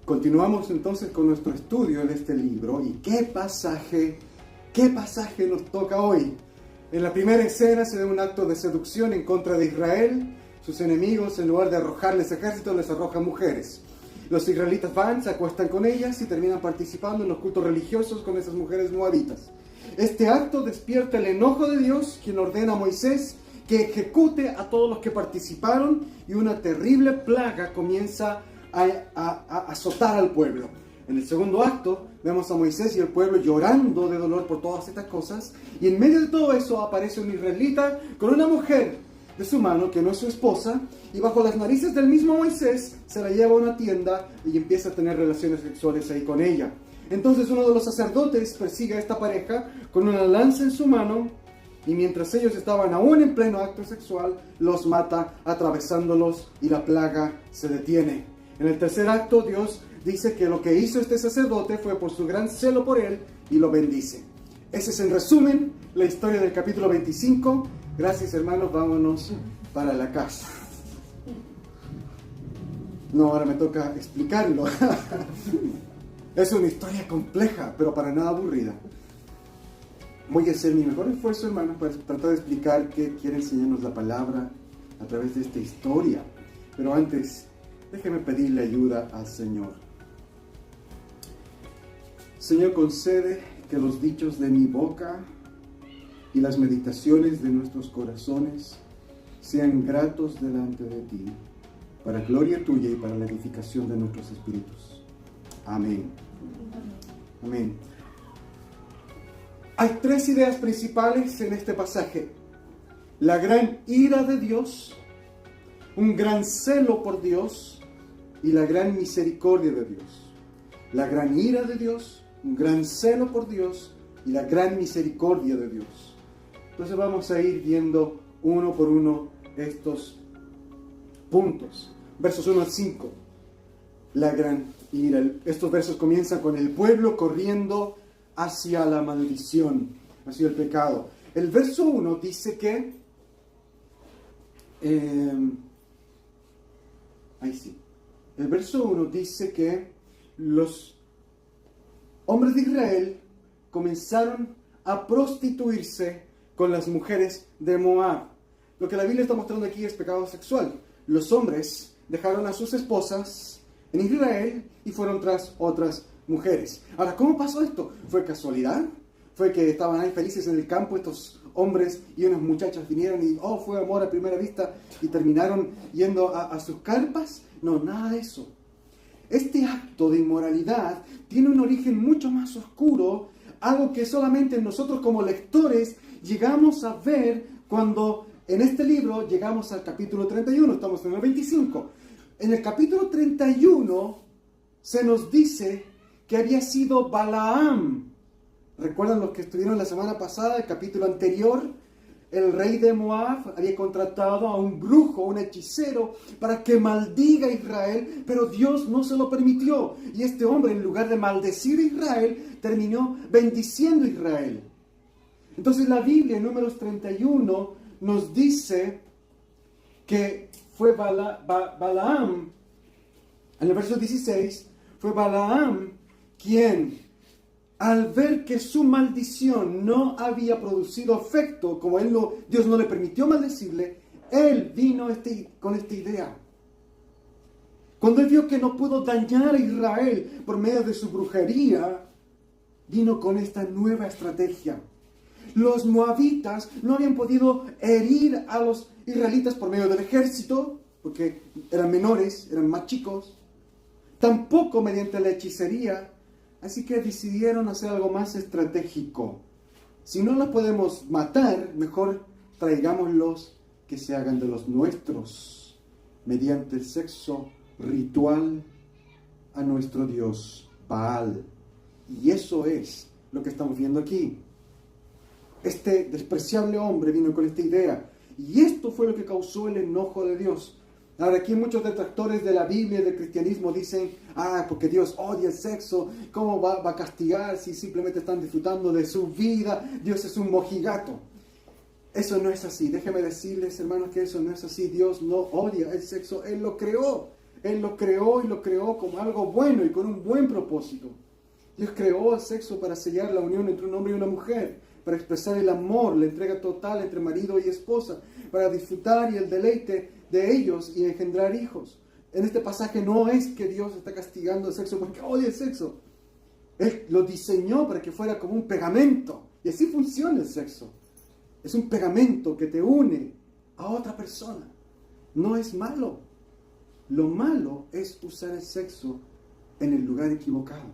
Continuamos entonces con nuestro estudio de este libro. ¿Y qué pasaje nos toca hoy? En la primera escena se ve un acto de seducción en contra de Israel. Sus enemigos, en lugar de arrojarles ejércitos, les arrojan mujeres. Los israelitas van, se acuestan con ellas y terminan participando en los cultos religiosos con esas mujeres moabitas. Este acto despierta el enojo de Dios, quien ordena a Moisés que ejecute a todos los que participaron, y una terrible plaga comienza a azotar al pueblo. En el segundo acto vemos a Moisés y el pueblo llorando de dolor por todas estas cosas, y en medio de todo eso aparece un israelita con una mujer de su mano que no es su esposa, y bajo las narices del mismo Moisés se la lleva a una tienda y empieza a tener relaciones sexuales ahí con ella. Entonces uno de los sacerdotes persigue a esta pareja con una lanza en su mano, y mientras ellos estaban aún en pleno acto sexual, los mata atravesándolos y la plaga se detiene. En el tercer acto, Dios dice que lo que hizo este sacerdote fue por su gran celo por él, y lo bendice. Ese es en resumen la historia del capítulo 25. Gracias, hermanos, vámonos para la casa. No, ahora me toca explicarlo. Es una historia compleja, pero para nada aburrida. Voy a hacer mi mejor esfuerzo, hermanos, para tratar de explicar qué quiere enseñarnos la palabra a través de esta historia. Pero antes, déjeme pedirle ayuda al Señor. Señor, concede que los dichos de mi boca y las meditaciones de nuestros corazones sean gratos delante de ti, para gloria tuya y para la edificación de nuestros espíritus. Amén. Amén. Hay tres ideas principales en este pasaje: la gran ira de Dios, un gran celo por Dios y la gran misericordia de Dios. La gran ira de Dios, un gran celo por Dios y la gran misericordia de Dios. Entonces vamos a ir viendo uno por uno estos puntos. Versos 1 al 5. La gran ira. Estos versos comienzan con el pueblo corriendo hacia la maldición, hacia el pecado. El verso 1 dice que el verso 1 dice que los hombres de Israel comenzaron a prostituirse con las mujeres de Moab. Lo que la Biblia está mostrando aquí es pecado sexual. Los hombres dejaron a sus esposas en Israel y fueron tras otras mujeres. Ahora, ¿cómo pasó esto? ¿Fue casualidad? ¿Fue que estaban ahí felices en el campo estos hombres y unas muchachas vinieron y fue amor a primera vista y terminaron yendo a sus carpas? No, nada de eso. Este acto de inmoralidad tiene un origen mucho más oscuro, algo que solamente nosotros como lectores llegamos a ver cuando en este libro llegamos al capítulo 31, estamos en el 25. En el capítulo 31 se nos dice que había sido Balaam. ¿Recuerdan los que estuvieron la semana pasada, el capítulo anterior? El rey de Moab había contratado a un brujo, un hechicero, para que maldiga a Israel, pero Dios no se lo permitió. Y este hombre, en lugar de maldecir a Israel, terminó bendiciendo a Israel. Entonces la Biblia, en Números 31, nos dice que fue Balaam, en el verso 16, fue Balaam quien, al ver que su maldición no había producido efecto, como Dios no le permitió maldecirle, él vino con esta idea. Cuando él vio que no pudo dañar a Israel por medio de su brujería, vino con esta nueva estrategia. Los moabitas no habían podido herir a los israelitas por medio del ejército, porque eran menores, eran más chicos, tampoco mediante la hechicería. Así que decidieron hacer algo más estratégico. Si no los podemos matar, mejor traigámoslos que se hagan de los nuestros, mediante el sexo ritual a nuestro Dios Baal. Y eso es lo que estamos viendo aquí. Este despreciable hombre vino con esta idea. Y esto fue lo que causó el enojo de Dios. Ahora, aquí muchos detractores de la Biblia y del cristianismo dicen, porque Dios odia el sexo, ¿cómo va a castigar si simplemente están disfrutando de su vida? Dios es un mojigato. Eso no es así. Déjenme decirles, hermanos, que eso no es así. Dios no odia el sexo, Él lo creó. Él lo creó y lo creó como algo bueno y con un buen propósito. Dios creó el sexo para sellar la unión entre un hombre y una mujer, para expresar el amor, la entrega total entre marido y esposa, para disfrutar y el deleite de ellos y engendrar hijos. En este pasaje no es que Dios está castigando el sexo porque odia el sexo. Él lo diseñó para que fuera como un pegamento. Y así funciona el sexo. Es un pegamento que te une a otra persona. No es malo. Lo malo es usar el sexo en el lugar equivocado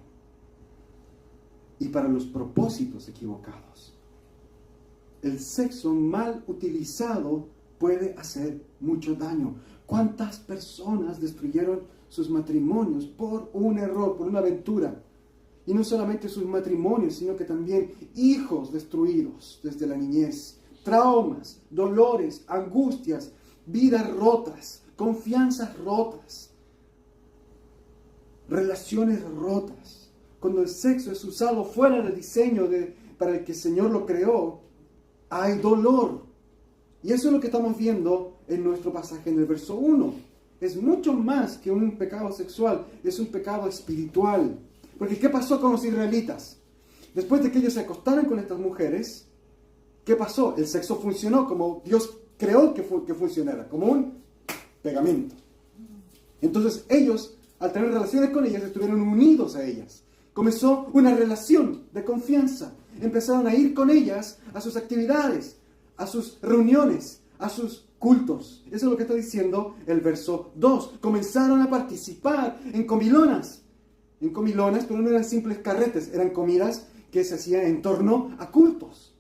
y para los propósitos equivocados. El sexo mal utilizado puede hacer mucho daño. ¿Cuántas personas destruyeron sus matrimonios por un error, por una aventura? Y no solamente sus matrimonios, sino que también hijos destruidos desde la niñez. Traumas, dolores, angustias, vidas rotas, confianzas rotas, relaciones rotas. Cuando el sexo es usado fuera del diseño para el que el Señor lo creó, hay dolor. Y eso es lo que estamos viendo en nuestro pasaje en el verso 1. Es mucho más que un pecado sexual, es un pecado espiritual. Porque ¿qué pasó con los israelitas? Después de que ellos se acostaran con estas mujeres, ¿qué pasó? El sexo funcionó como Dios creó que funcionara, como un pegamento. Entonces ellos, al tener relaciones con ellas, estuvieron unidos a ellas. Comenzó una relación de confianza. Empezaron a ir con ellas a sus actividades, a sus reuniones, a sus cultos. Eso es lo que está diciendo el verso 2. Comenzaron a participar en comilonas. En comilonas, pero no eran simples carretes, eran comidas que se hacían en torno a cultos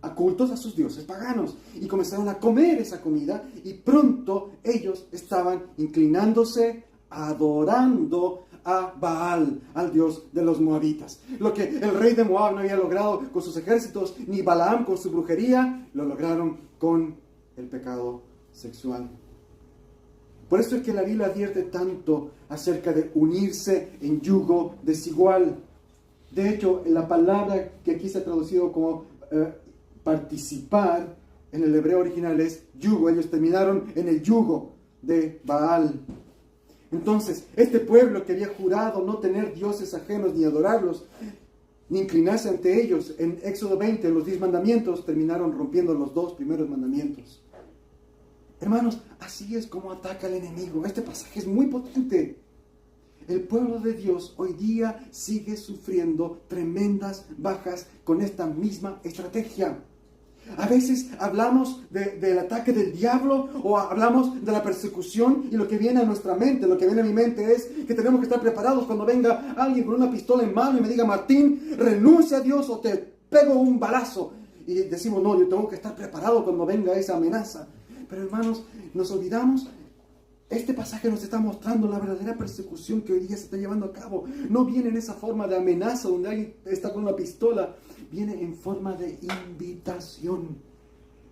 a sus dioses paganos. Y comenzaron a comer esa comida y pronto ellos estaban inclinándose, adorando a Baal, al dios de los moabitas. Lo que el rey de Moab no había logrado con sus ejércitos, ni Balaam con su brujería, lo lograron con el pecado sexual. Por eso es que la Biblia advierte tanto acerca de unirse en yugo desigual. De hecho, la palabra que aquí se ha traducido como participar, en el hebreo original es yugo. Ellos terminaron en el yugo de Baal. Entonces, este pueblo que había jurado no tener dioses ajenos ni adorarlos, ni inclinarse ante ellos, en Éxodo 20, los 10 mandamientos, terminaron rompiendo los 2 primeros mandamientos. Hermanos, así es como ataca el enemigo. Este pasaje es muy potente. El pueblo de Dios hoy día sigue sufriendo tremendas bajas con esta misma estrategia. A veces hablamos del ataque del diablo o hablamos de la persecución y lo que viene a nuestra mente, lo que viene a mi mente es que tenemos que estar preparados cuando venga alguien con una pistola en mano y me diga: Martín, renuncia a Dios o te pego un balazo. Y decimos: no, yo tengo que estar preparado cuando venga esa amenaza. Pero hermanos, nos olvidamos. Este pasaje nos está mostrando la verdadera persecución que hoy día se está llevando a cabo. No viene en esa forma de amenaza donde alguien está con una pistola. Viene en forma de invitación.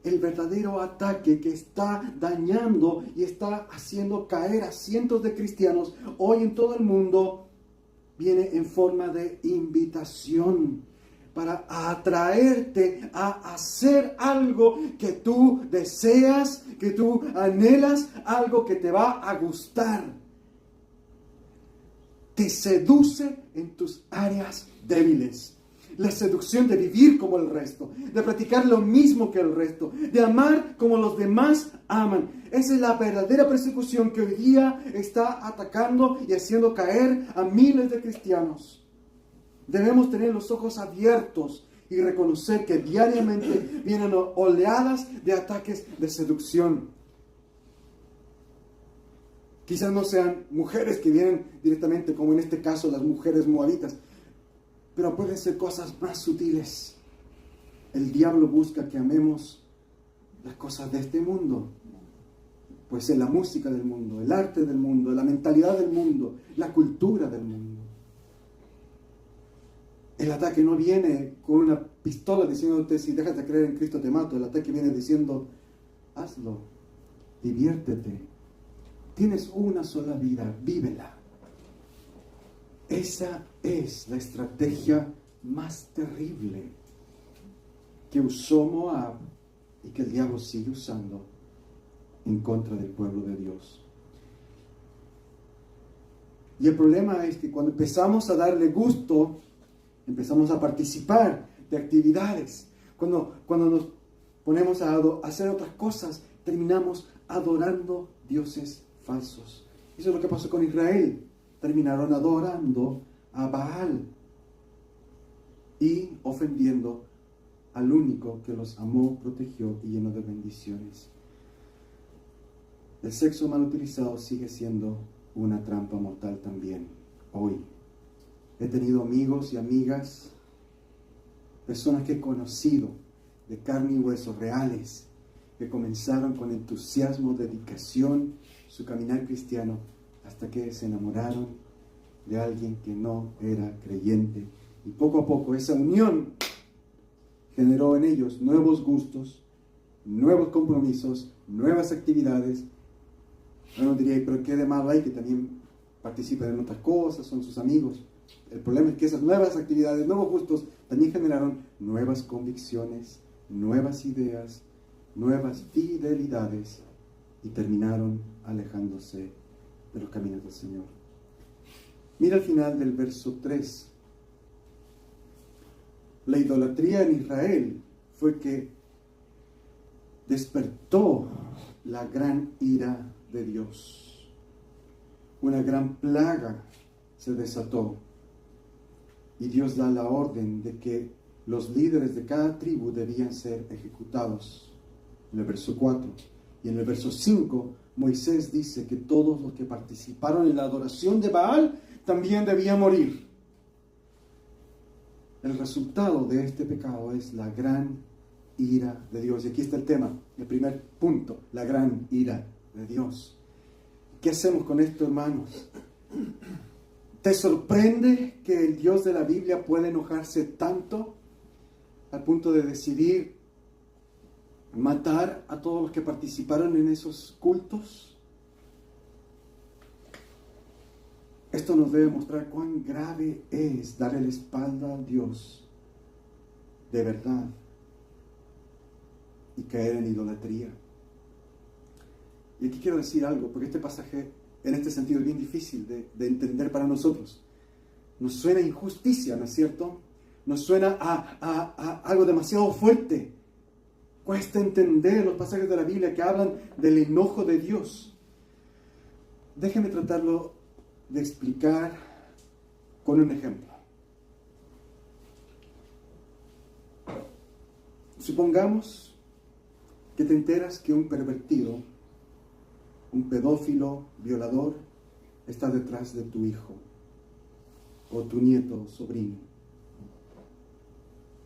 El verdadero ataque que está dañando y está haciendo caer a cientos de cristianos hoy en todo el mundo viene en forma de invitación para atraerte a hacer algo que tú deseas, que tú anhelas, algo que te va a gustar. Te seduce en tus áreas débiles. La seducción de vivir como el resto, de practicar lo mismo que el resto, de amar como los demás aman. Esa es la verdadera persecución que hoy día está atacando y haciendo caer a miles de cristianos. Debemos tener los ojos abiertos y reconocer que diariamente vienen oleadas de ataques de seducción. Quizás no sean mujeres que vienen directamente, como en este caso las mujeres moabitas, pero pueden ser cosas más sutiles. El diablo busca que amemos las cosas de este mundo. Puede ser la música del mundo, el arte del mundo, la mentalidad del mundo, la cultura del mundo. El ataque no viene con una pistola diciéndote: si dejas de creer en Cristo te mato. El ataque viene diciendo: hazlo, diviértete. Tienes una sola vida, vívela. Esa es la estrategia más terrible que usó Moab y que el diablo sigue usando en contra del pueblo de Dios. Y el problema es que cuando empezamos a darle gusto, empezamos a participar de actividades. Cuando nos ponemos a hacer otras cosas, terminamos adorando dioses falsos. Eso es lo que pasó con Israel. Terminaron adorando a Baal y ofendiendo al único que los amó, protegió y llenó de bendiciones. El sexo mal utilizado sigue siendo una trampa mortal también hoy. He tenido amigos y amigas, personas que he conocido de carne y hueso, reales, que comenzaron con entusiasmo, dedicación, su caminar cristiano, hasta que se enamoraron de alguien que no era creyente. Y poco a poco esa unión generó en ellos nuevos gustos, nuevos compromisos, nuevas actividades. Uno diría, pero qué de malo hay que también participen en otras cosas, son sus amigos. El problema es que esas nuevas actividades, nuevos gustos, también generaron nuevas convicciones, nuevas ideas, nuevas fidelidades y terminaron alejándose de los caminos del Señor. Mira al final del verso 3. La idolatría en Israel fue que despertó la gran ira de Dios. Una gran plaga se desató y Dios da la orden de que los líderes de cada tribu debían ser ejecutados. En el verso 4. Y en el verso 5, Moisés dice que todos los que participaron en la adoración de Baal también debían morir. El resultado de este pecado es la gran ira de Dios. Y aquí está el tema, el primer punto, la gran ira de Dios. ¿Qué hacemos con esto, hermanos? ¿Te sorprende que el Dios de la Biblia pueda enojarse tanto al punto de decidir matar a todos los que participaron en esos cultos? Esto nos debe mostrar cuán grave es darle la espalda a Dios de verdad y caer en idolatría. Y aquí quiero decir algo, porque este pasaje en este sentido es bien difícil de entender para nosotros. Nos suena a injusticia, ¿no es cierto? Nos suena a algo demasiado fuerte. Cuesta entender los pasajes de la Biblia que hablan del enojo de Dios. Déjeme tratarlo de explicar con un ejemplo. Supongamos que te enteras que un pervertido, un pedófilo, violador, está detrás de tu hijo o tu nieto o sobrino.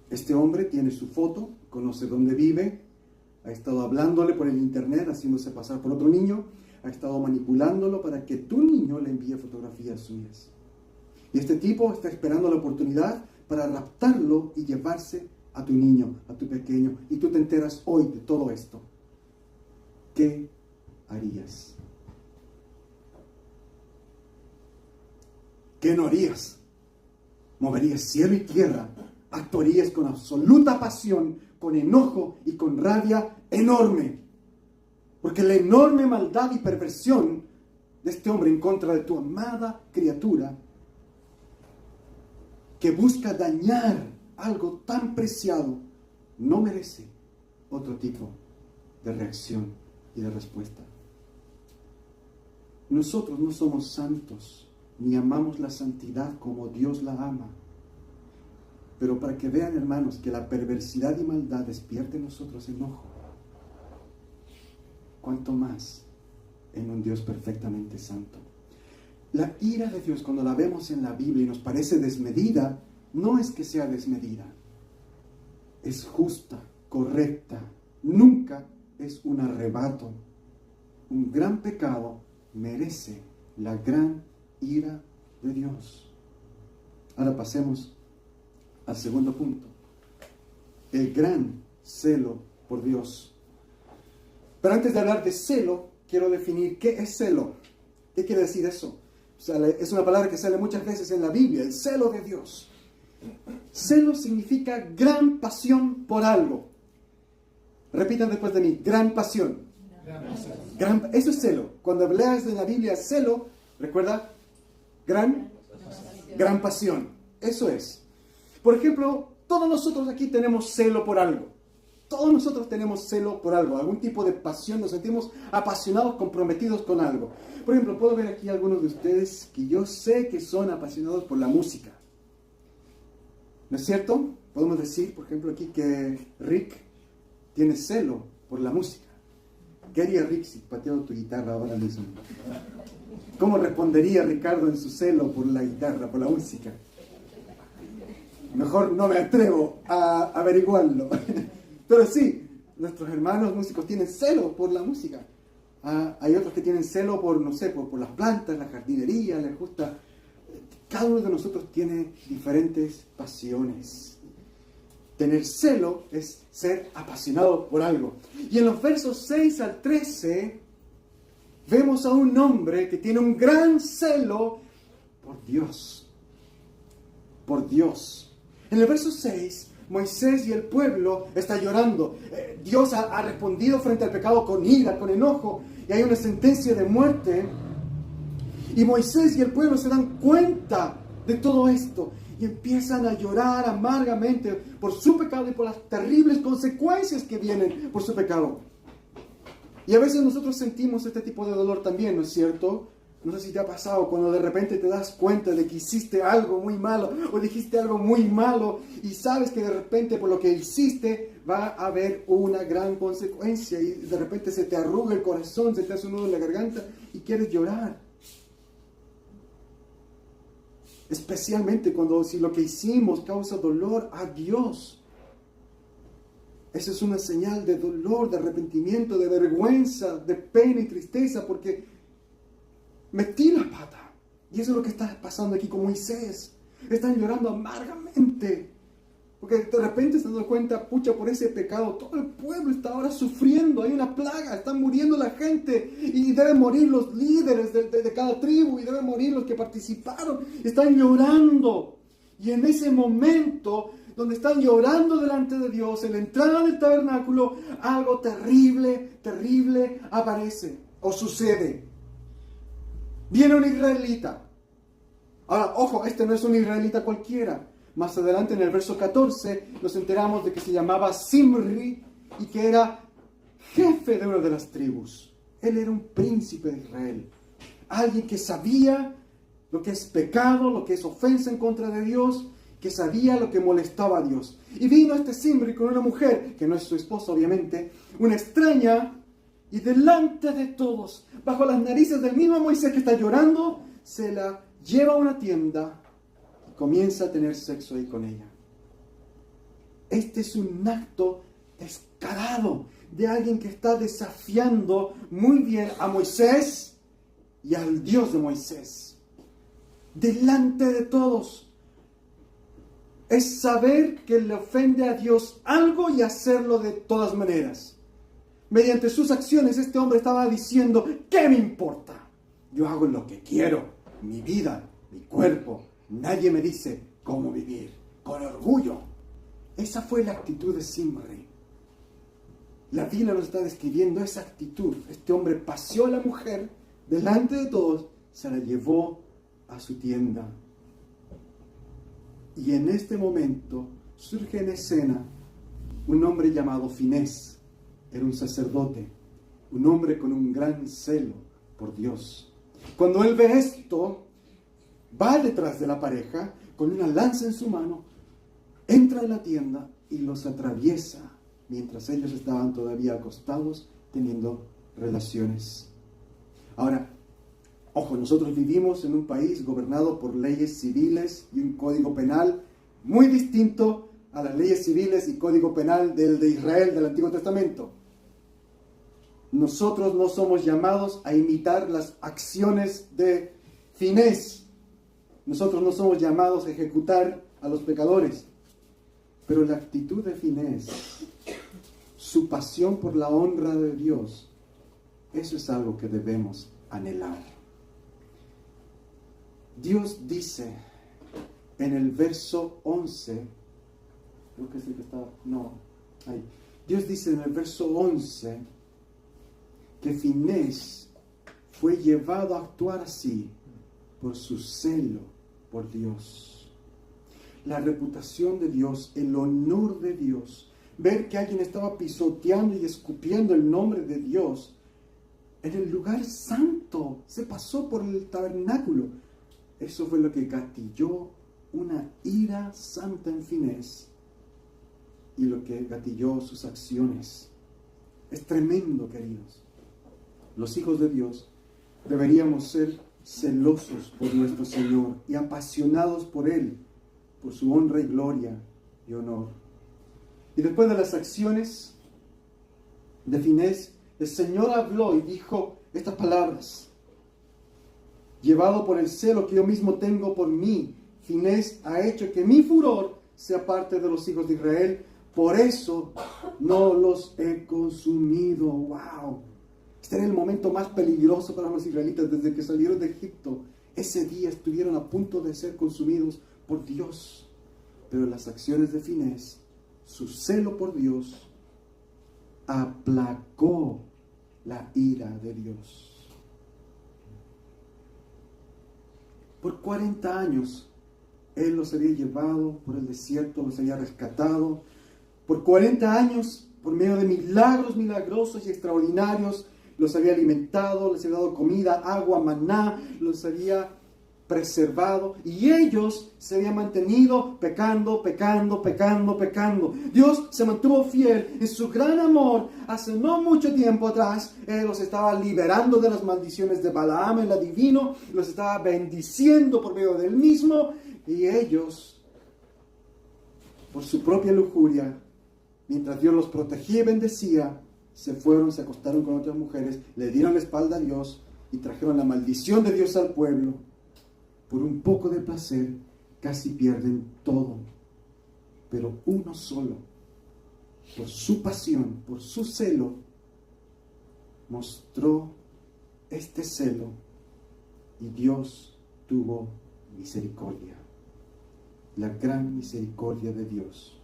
Este hombre tiene su foto, conoce dónde vive, ha estado hablándole por el internet, haciéndose pasar por otro niño, ha estado manipulándolo para que tu niño le envíe fotografías suyas. Y este tipo está esperando la oportunidad para raptarlo y llevarse a tu niño, a tu pequeño, y tú te enteras hoy de todo esto. ¿Qué harías? ¿Qué no harías? Moverías cielo y tierra, actuarías con absoluta pasión, con enojo y con rabia enorme. Porque la enorme maldad y perversión de este hombre en contra de tu amada criatura, que busca dañar algo tan preciado, no merece otro tipo de reacción y de respuesta. Nosotros no somos santos, ni amamos la santidad como Dios la ama. Pero para que vean, hermanos, que la perversidad y maldad despierte en nosotros enojo, cuanto más en un Dios perfectamente santo. La ira de Dios, cuando la vemos en la Biblia y nos parece desmedida, no es que sea desmedida. Es justa, correcta. Nunca es un arrebato. Un gran pecado merece la gran ira de Dios. Ahora pasemos al segundo punto. El gran celo por Dios. Pero antes de hablar de celo, quiero definir qué es celo. ¿Qué quiere decir eso? Es una palabra que sale muchas veces en la Biblia, el celo de Dios. Celo significa gran pasión por algo. Repitan después de mí, gran pasión. Eso es celo. Cuando leas en la Biblia celo, recuerda, Gran pasión. Eso es. Por ejemplo, todos nosotros aquí tenemos celo por algo. Todos nosotros tenemos celo por algo, algún tipo de pasión, nos sentimos apasionados, comprometidos con algo. Por ejemplo, puedo ver aquí algunos de ustedes que yo sé que son apasionados por la música. ¿No es cierto? Podemos decir, por ejemplo, aquí que Rick tiene celo por la música. ¿Qué haría Rick si pateaba tu guitarra ahora mismo? ¿Cómo respondería Ricardo en su celo por la guitarra, por la música? Mejor no me atrevo a averiguarlo. Pero sí, nuestros hermanos músicos tienen celo por la música. Hay otros que tienen celo por, no sé, por las plantas, la jardinería, les gusta. Cada uno de nosotros tiene diferentes pasiones. Tener celo es ser apasionado por algo. Y en los versos 6 al 13, vemos a un hombre que tiene un gran celo por Dios. Por Dios. En el verso 6, Moisés y el pueblo están llorando. Dios ha respondido frente al pecado con ira, con enojo, y hay una sentencia de muerte. Y Moisés y el pueblo se dan cuenta de todo esto y empiezan a llorar amargamente por su pecado y por las terribles consecuencias que vienen por su pecado. Y a veces nosotros sentimos este tipo de dolor también, ¿no es cierto? No sé si te ha pasado cuando de repente te das cuenta de que hiciste algo muy malo o dijiste algo muy malo y sabes que de repente por lo que hiciste va a haber una gran consecuencia y de repente se te arruga el corazón, se te hace un nudo en la garganta y quieres llorar. Especialmente cuando si lo que hicimos causa dolor a Dios. Esa es una señal de dolor, de arrepentimiento, de vergüenza, de pena y tristeza porque metí la pata. Y eso es lo que está pasando aquí con Moisés. Están llorando amargamente. Porque de repente se dan cuenta, pucha, por ese pecado, todo el pueblo está ahora sufriendo. Hay una plaga, están muriendo la gente. Y deben morir los líderes de cada tribu. Y deben morir los que participaron. Están llorando. Y en ese momento, donde están llorando delante de Dios, en la entrada del tabernáculo, algo terrible, terrible aparece o sucede. Viene un israelita. Ahora, ojo, este no es un israelita cualquiera. Más adelante en el verso 14 nos enteramos de que se llamaba Zimri y que era jefe de una de las tribus. Él era un príncipe de Israel. Alguien que sabía lo que es pecado, lo que es ofensa en contra de Dios, que sabía lo que molestaba a Dios. Y vino este Zimri con una mujer, que no es su esposa obviamente, una extraña. Y delante de todos, bajo las narices del mismo Moisés que está llorando, se la lleva a una tienda y comienza a tener sexo ahí con ella. Este es un acto descarado de alguien que está desafiando muy bien a Moisés y al Dios de Moisés. Delante de todos. Es saber que le ofende a Dios algo y hacerlo de todas maneras. Mediante sus acciones este hombre estaba diciendo, ¿qué me importa? Yo hago lo que quiero, mi vida, mi cuerpo. Nadie me dice cómo vivir, con orgullo. Esa fue la actitud de Zimri. La Biblia nos está describiendo esa actitud. Este hombre paseó a la mujer delante de todos, se la llevó a su tienda. Y en este momento surge en escena un hombre llamado Finés. Era un sacerdote, un hombre con un gran celo por Dios. Cuando él ve esto, va detrás de la pareja con una lanza en su mano, entra en la tienda y los atraviesa mientras ellos estaban todavía acostados teniendo relaciones. Ahora, ojo, nosotros vivimos en un país gobernado por leyes civiles y un código penal muy distinto a las leyes civiles y código penal del de Israel del Antiguo Testamento. Nosotros no somos llamados a imitar las acciones de Finés. Nosotros no somos llamados a ejecutar a los pecadores. Pero la actitud de Finés, su pasión por la honra de Dios, eso es algo que debemos anhelar. Dios dice en el verso 11, creo que es el que está, no, ahí. Dios dice en el verso 11 que Finés fue llevado a actuar así por su celo por Dios. La reputación de Dios, el honor de Dios, ver que alguien estaba pisoteando y escupiendo el nombre de Dios en el lugar santo, se pasó por el tabernáculo. Eso fue lo que gatilló una ira santa en Finés y lo que gatilló sus acciones. Es tremendo, queridos. Los hijos de Dios deberíamos ser celosos por nuestro Señor y apasionados por Él, por su honra y gloria y honor. Y después de las acciones de Finés, el Señor habló y dijo estas palabras: llevado por el celo que yo mismo tengo por mí, Finés ha hecho que mi furor sea parte de los hijos de Israel, por eso no los he consumido. ¡Wow! Este era el momento más peligroso para los israelitas desde que salieron de Egipto. Ese día estuvieron a punto de ser consumidos por Dios. Pero las acciones de Finés, su celo por Dios, aplacó la ira de Dios. Por 40 años, Él los había llevado por el desierto, los había rescatado. Por 40 años, por medio de milagros milagrosos y extraordinarios, los había alimentado, les había dado comida, agua, maná, los había preservado, y ellos se habían mantenido pecando. Dios se mantuvo fiel en su gran amor. Hace no mucho tiempo atrás, Él los estaba liberando de las maldiciones de Balaam, el adivino, los estaba bendiciendo por medio del mismo, y ellos, por su propia lujuria, mientras Dios los protegía y bendecía, se fueron, se acostaron con otras mujeres, le dieron la espalda a Dios y trajeron la maldición de Dios al pueblo. Por un poco de placer, casi pierden todo. Pero uno solo, por su pasión, por su celo, mostró este celo y Dios tuvo misericordia. La gran misericordia de Dios.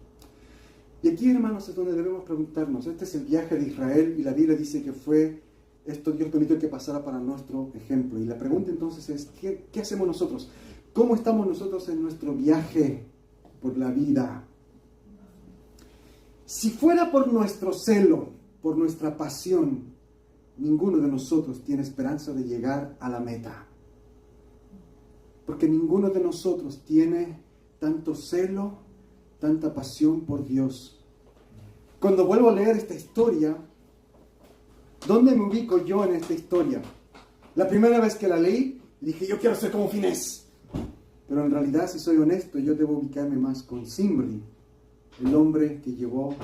Y aquí, hermanos, es donde debemos preguntarnos. Este es el viaje de Israel y la Biblia dice que fue esto, Dios permitió que pasara para nuestro ejemplo. Y la pregunta entonces es, ¿qué hacemos nosotros? ¿Cómo estamos nosotros en nuestro viaje por la vida? Si fuera por nuestro celo, por nuestra pasión, ninguno de nosotros tiene esperanza de llegar a la meta. Porque ninguno de nosotros tiene tanto celo, tanta pasión por Dios. Cuando vuelvo a leer esta historia, ¿dónde me ubico yo en esta historia? La primera vez que la leí, dije, yo quiero ser como Finés. Pero en realidad, si soy honesto, yo debo ubicarme más con Zimri, el hombre que llevó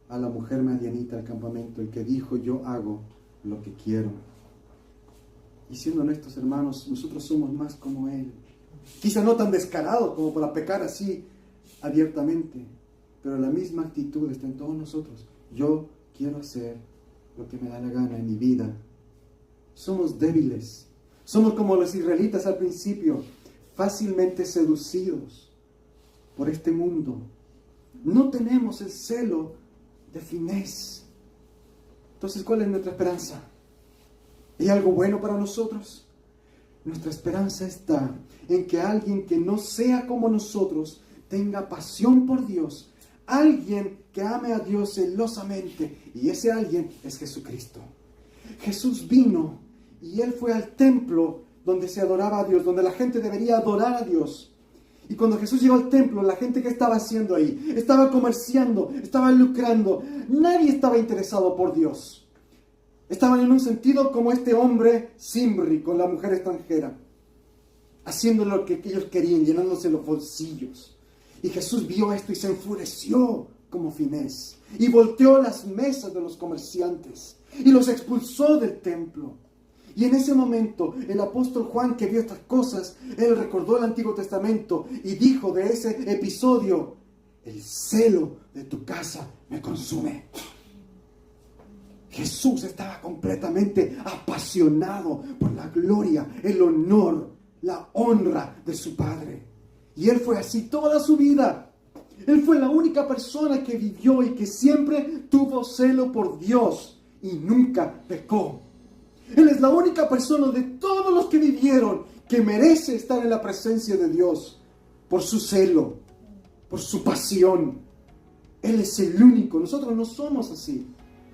a la mujer madianita al campamento, el que dijo, yo hago lo que quiero. Y siendo honestos, hermanos, nosotros somos más como él. Quizá no tan descarados como para pecar así abiertamente, pero la misma actitud está en todos nosotros. Yo quiero hacer lo que me da la gana en mi vida. Somos débiles. Somos como los israelitas al principio, fácilmente seducidos por este mundo. No tenemos el celo de Finés. Entonces, ¿cuál es nuestra esperanza? ¿Hay algo bueno para nosotros? Nuestra esperanza está en que alguien que no sea como nosotros tenga pasión por Dios, alguien que ame a Dios celosamente, y ese alguien es Jesucristo. Jesús vino y Él fue al templo donde se adoraba a Dios, donde la gente debería adorar a Dios. Y cuando Jesús llegó al templo, la gente, ¿qué estaba haciendo ahí? Estaba comerciando, estaba lucrando. Nadie estaba interesado por Dios. Estaban en un sentido como este hombre Zimri con la mujer extranjera, haciendo lo que ellos querían, llenándose los bolsillos. Y Jesús vio esto y se enfureció como Finés. Y volteó las mesas de los comerciantes y los expulsó del templo. Y en ese momento, el apóstol Juan, que vio estas cosas, él recordó el Antiguo Testamento y dijo de ese episodio, el celo de tu casa me consume. Jesús estaba completamente apasionado por la gloria, el honor, la honra de su Padre. Y Él fue así toda su vida. Él fue la única persona que vivió y que siempre tuvo celo por Dios y nunca pecó. Él es la única persona de todos los que vivieron que merece estar en la presencia de Dios por su celo, por su pasión. Él es el único, nosotros no somos así.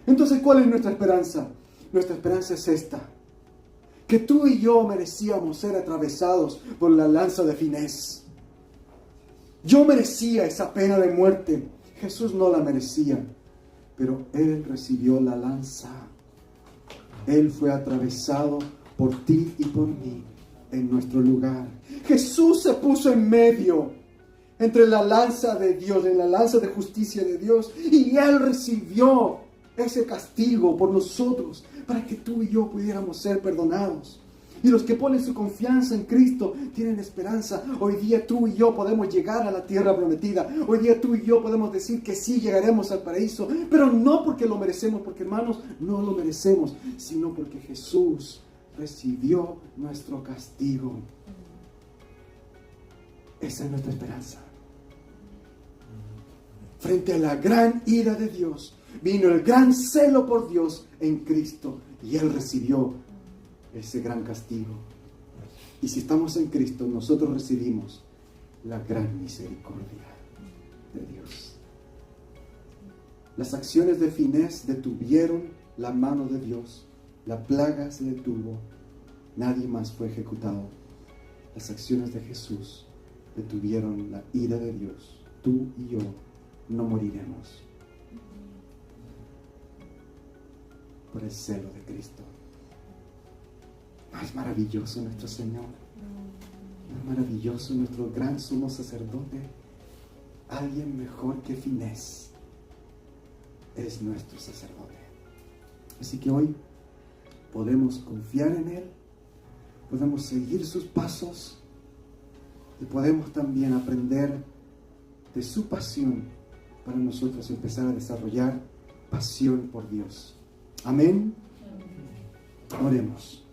Entonces, ¿cuál es nuestra esperanza? Nuestra esperanza es esta: que tú y yo merecíamos ser atravesados por la lanza de Finés. Yo merecía esa pena de muerte. Jesús no la merecía, pero Él recibió la lanza. Él fue atravesado por ti y por mí en nuestro lugar. Jesús se puso en medio entre la lanza de Dios, en la lanza de justicia de Dios, y Él recibió ese castigo por nosotros para que tú y yo pudiéramos ser perdonados. Y los que ponen su confianza en Cristo tienen esperanza. Hoy día tú y yo podemos llegar a la tierra prometida. Hoy día tú y yo podemos decir que sí llegaremos al paraíso, pero no porque lo merecemos, porque hermanos, no lo merecemos, sino porque Jesús recibió nuestro castigo. Esa es nuestra esperanza. Frente a la gran ira de Dios, vino el gran celo por Dios en Cristo, y Él recibió ese gran castigo. Y si estamos en Cristo, nosotros recibimos la gran misericordia de Dios. Las acciones de Finés detuvieron la mano de Dios. La plaga se detuvo. Nadie más fue ejecutado. Las acciones de Jesús detuvieron la ira de Dios. Tú y yo no moriremos por el celo de Cristo. ¿No es maravilloso nuestro Señor? ¿No es maravilloso nuestro gran sumo sacerdote? Alguien mejor que Finés es nuestro sacerdote. Así que hoy podemos confiar en Él, podemos seguir sus pasos y podemos también aprender de su pasión para nosotros empezar a desarrollar pasión por Dios. Amén. Oremos.